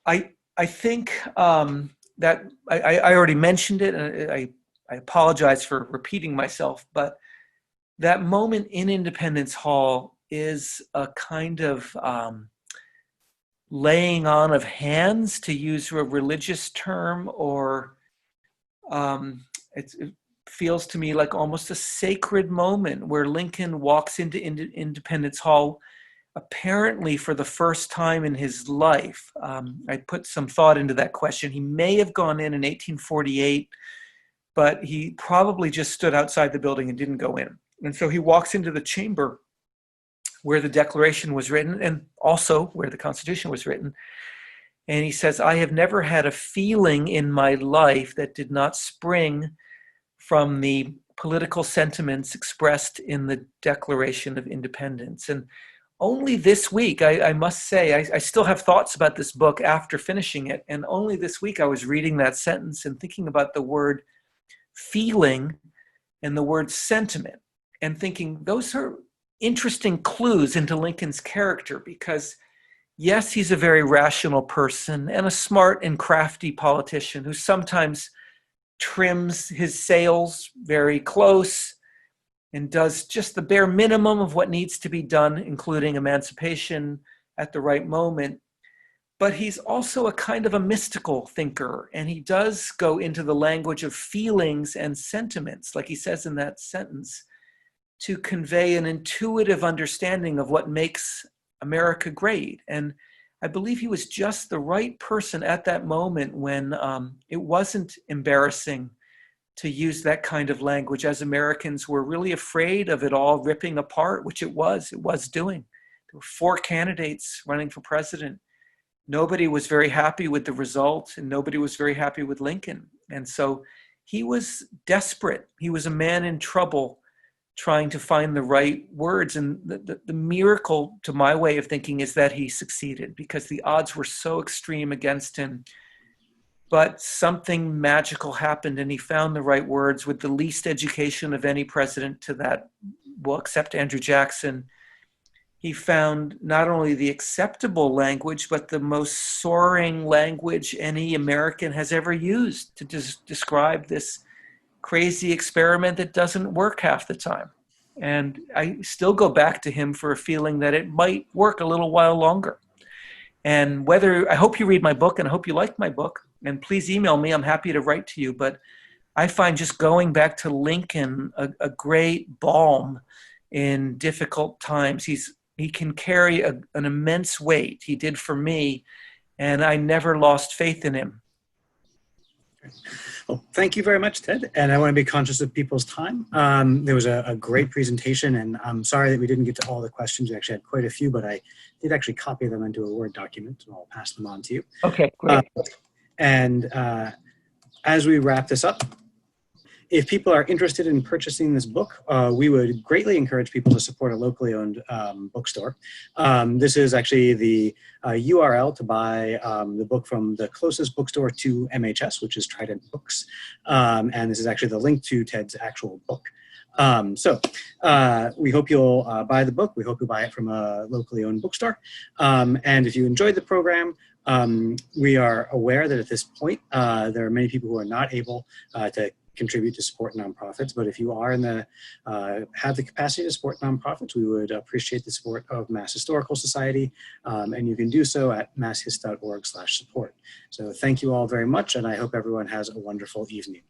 Speaker 2: I think that I already mentioned it, and I apologize for repeating myself, but that moment in Independence Hall is a kind of laying on of hands, to use a religious term, or it feels to me like almost a sacred moment where Lincoln walks into Independence Hall apparently for the first time in his life. I put some thought into that question. He may have gone in 1848, but he probably just stood outside the building and didn't go in. And so he walks into the chamber where the Declaration was written and also where the Constitution was written. And he says, I have never had a feeling in my life that did not spring from the political sentiments expressed in the Declaration of Independence. And only this week, I must say, I still have thoughts about this book after finishing it. And only this week I was reading that sentence and thinking about the word feeling and the word sentiment, and thinking those are interesting clues into Lincoln's character, because yes, he's a very rational person and a smart and crafty politician who sometimes trims his sails very close and does just the bare minimum of what needs to be done, including emancipation at the right moment. But he's also a kind of a mystical thinker, and he does go into the language of feelings and sentiments, like he says in that sentence, to convey an intuitive understanding of what makes America great. And I believe he was just the right person at that moment when it wasn't embarrassing to use that kind of language, as Americans were really afraid of it all ripping apart, which it was doing. There were 4 candidates running for president. Nobody was very happy with the result, and nobody was very happy with Lincoln. And so he was desperate. He was a man in trouble, trying to find the right words. And the miracle, to my way of thinking, is that he succeeded, because the odds were so extreme against him. But something magical happened, and he found the right words with the least education of any president to that, well, except Andrew Jackson. He found not only the acceptable language, but the most soaring language any American has ever used to describe this crazy experiment that doesn't work half the time. And I still go back to him for a feeling that it might work a little while longer. And I hope you read my book, and I hope you like my book, and please email me. I'm happy to write to you. But I find just going back to Lincoln a great balm in difficult times. He can carry an immense weight. He did for me, and I never lost faith in him.
Speaker 1: Well, thank you very much, Ted. And I want to be conscious of people's time. There was a great presentation, and I'm sorry that we didn't get to all the questions. We actually had quite a few, but I did actually copy them into a Word document, and I'll pass them on to you.
Speaker 2: Okay, great.
Speaker 1: As we wrap this up, if people are interested in purchasing this book, we would greatly encourage people to support a locally owned bookstore. This is actually the URL to buy the book from the closest bookstore to MHS, which is Trident Books. And this is actually the link to Ted's actual book. We hope you'll buy the book. We hope you'll buy it from a locally owned bookstore. And if you enjoyed the program, we are aware that at this point, there are many people who are not able to contribute to support nonprofits, but if you are have the capacity to support nonprofits, we would appreciate the support of Mass Historical Society, and you can do so at masshist.org/support. So thank you all very much, and I hope everyone has a wonderful evening.